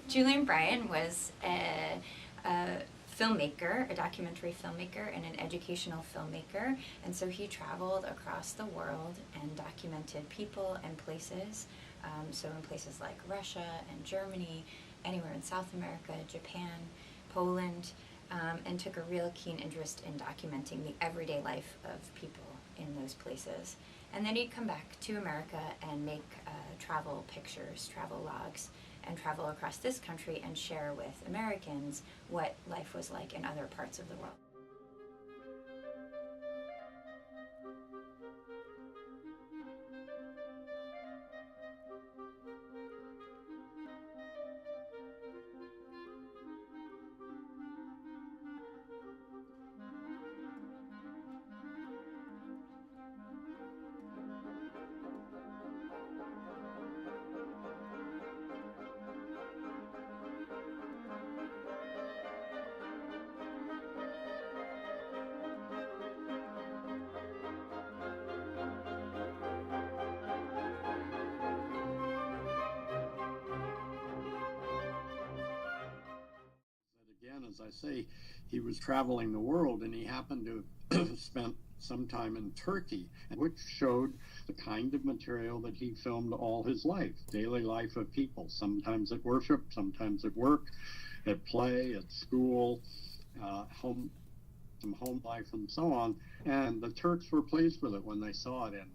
Julien Bryan was a filmmaker, a documentary filmmaker, and an educational filmmaker. And so he traveled across the world and documented people and places. So in places like Russia and Germany, anywhere in South America, Japan, Poland, and took a real keen interest in documenting the everyday life of people in those places. And then he'd come back to America and make travel pictures, travel logs, and travel across this country and share with Americans what life was like in other parts of the world. Again, as I say, he was traveling the world and he happened to have spent some time in Turkey, which showed the kind of material that he filmed all his life, daily life of people, sometimes at worship, sometimes at work, at play, at school, home, some home life and so on. And the Turks were pleased with it when they saw it in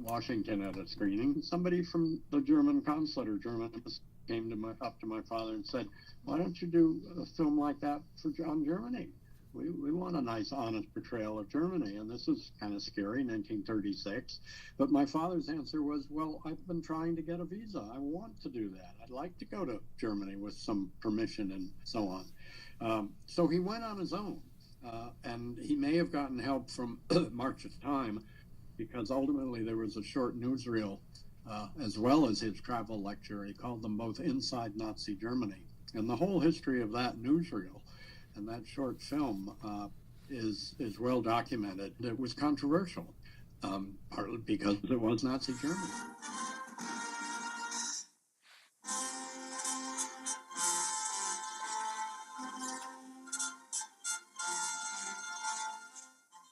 Washington at a screening. Somebody from the German consulate or German came up to my father and said, "Why don't you do a film like that on Germany? We want a nice, honest portrayal of Germany." And this is kind of scary, 1936. But my father's answer was, "Well, I've been trying to get a visa. I want to do that. I'd like to go to Germany with some permission and so on." So he went on his own. And he may have gotten help from March's Time, because ultimately there was a short newsreel as well as his travel lecture. He called them both Inside Nazi Germany. And the whole history of that newsreel and that short film is well documented. It was controversial, partly because it was Nazi Germany.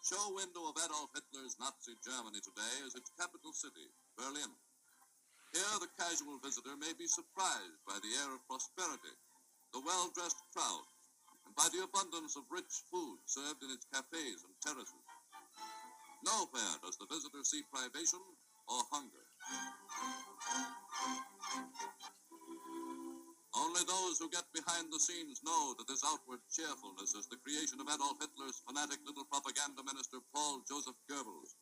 Show window of Adolf Hitler's Nazi Germany today is its capital city, Berlin. Here the casual visitor may be surprised by the air of prosperity, the well-dressed crowd, and by the abundance of rich food served in its cafes and terraces. Nowhere does the visitor see privation or hunger. Only those who get behind the scenes know that this outward cheerfulness is the creation of Adolf Hitler's fanatic little propaganda minister, Paul Joseph Goebbels.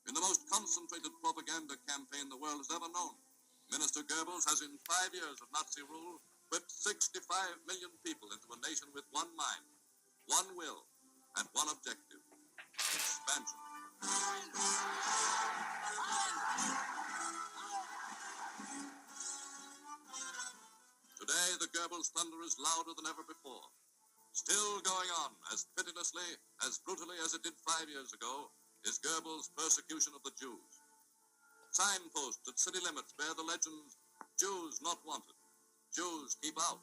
In the most concentrated propaganda campaign the world has ever known, Minister Goebbels has in 5 years of Nazi rule whipped 65 million people into a nation with one mind, one will, and one objective: expansion. Today, the Goebbels thunder is louder than ever before. Still going on as pitilessly, as brutally as it did 5 years ago, is Goebbels' persecution of the Jews. Signposts at city limits bear the legends, "Jews not wanted, Jews keep out."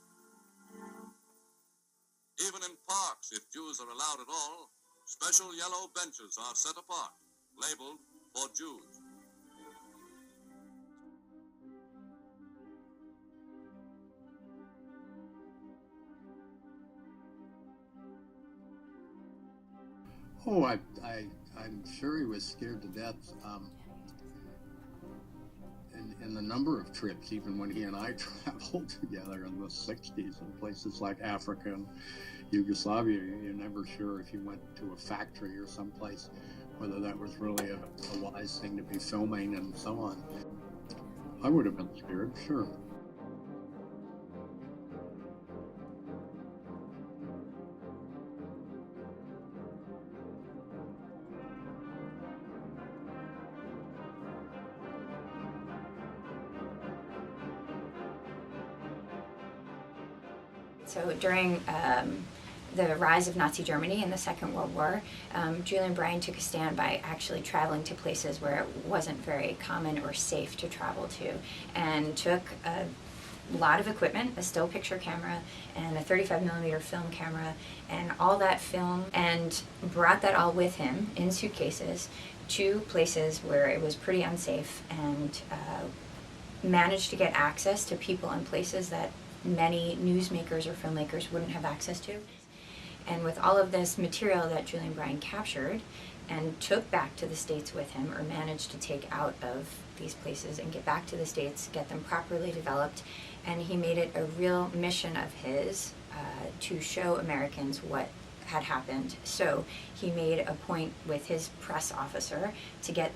Even in parks, if Jews are allowed at all, special yellow benches are set apart, labeled for Jews. Oh, I'm sure he was scared to death. In the number of trips, even when he and I traveled together in the 60s in places like Africa and Yugoslavia, you're never sure if you went to a factory or someplace, whether that was really a wise thing to be filming and so on. I would have been scared, sure. So during the rise of Nazi Germany in the Second World War, Julien Bryan took a stand by actually traveling to places where it wasn't very common or safe to travel to, and took a lot of equipment, a still picture camera and a 35mm film camera and all that film, and brought that all with him in suitcases to places where it was pretty unsafe, and managed to get access to people and places that many newsmakers or filmmakers wouldn't have access to. And with all of this material that Julien Bryan captured and took back to the States with him, or managed to take out of these places and get back to the States, get them properly developed, and he made it a real mission of his to show Americans what had happened. So he made a point with his press officer to get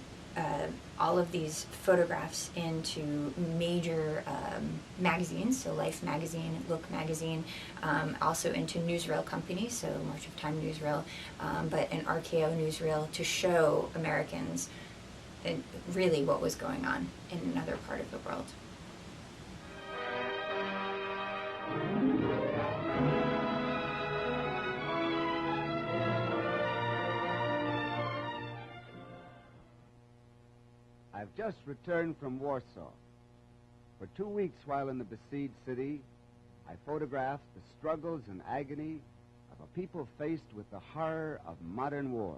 all of these photographs into major magazines, so Life magazine, Look magazine, also into newsreel companies, so March of Time newsreel, but an RKO newsreel, to show Americans really what was going on in another part of the world. I've just returned from Warsaw. For 2 weeks while in the besieged city, I photographed the struggles and agony of a people faced with the horror of modern war.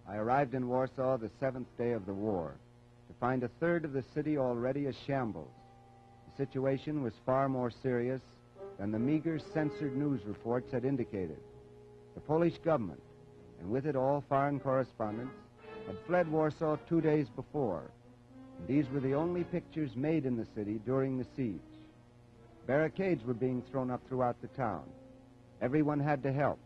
I arrived in Warsaw the 7th day of the war to find a third of the city already a shambles. The situation was far more serious than the meager censored news reports had indicated. The Polish government, and with it all foreign correspondents, had fled Warsaw 2 days before, and these were the only pictures made in the city during the siege. Barricades were being thrown up throughout the town. Everyone had to help,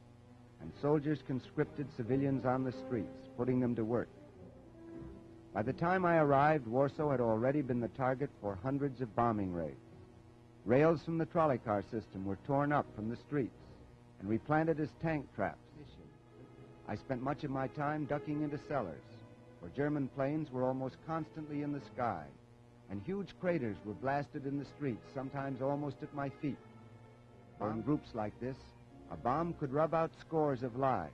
and soldiers conscripted civilians on the streets, putting them to work. By the time I arrived, Warsaw had already been the target for hundreds of bombing raids. Rails from the trolley car system were torn up from the streets and replanted as tank traps. I spent much of my time ducking into cellars, where German planes were almost constantly in the sky, and huge craters were blasted in the streets, sometimes almost at my feet. In groups like this, a bomb could rub out scores of lives.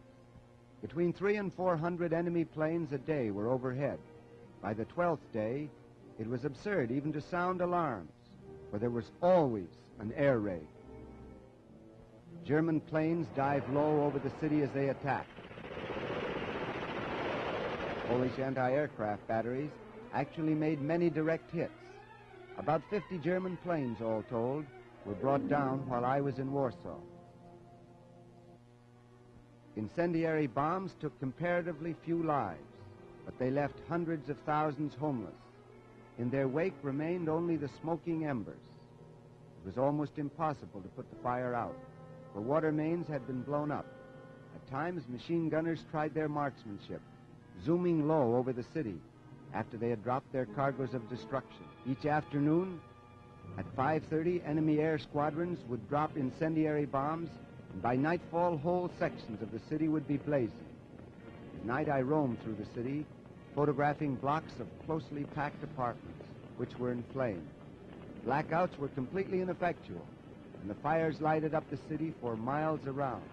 Between 300 and 400 enemy planes a day were overhead. By the 12th day, it was absurd even to sound alarms, for there was always an air raid. German planes dived low over the city as they attacked. Polish anti-aircraft batteries actually made many direct hits. About 50 German planes, all told, were brought down while I was in Warsaw. Incendiary bombs took comparatively few lives, but they left hundreds of thousands homeless. In their wake remained only the smoking embers. It was almost impossible to put the fire out, for water mains had been blown up. At times, machine gunners tried their marksmanship, zooming low over the city after they had dropped their cargoes of destruction. Each afternoon, at 5:30, enemy air squadrons would drop incendiary bombs, and by nightfall, whole sections of the city would be blazing. At night, I roamed through the city, photographing blocks of closely packed apartments, which were in flames. Blackouts were completely ineffectual, and the fires lighted up the city for miles around.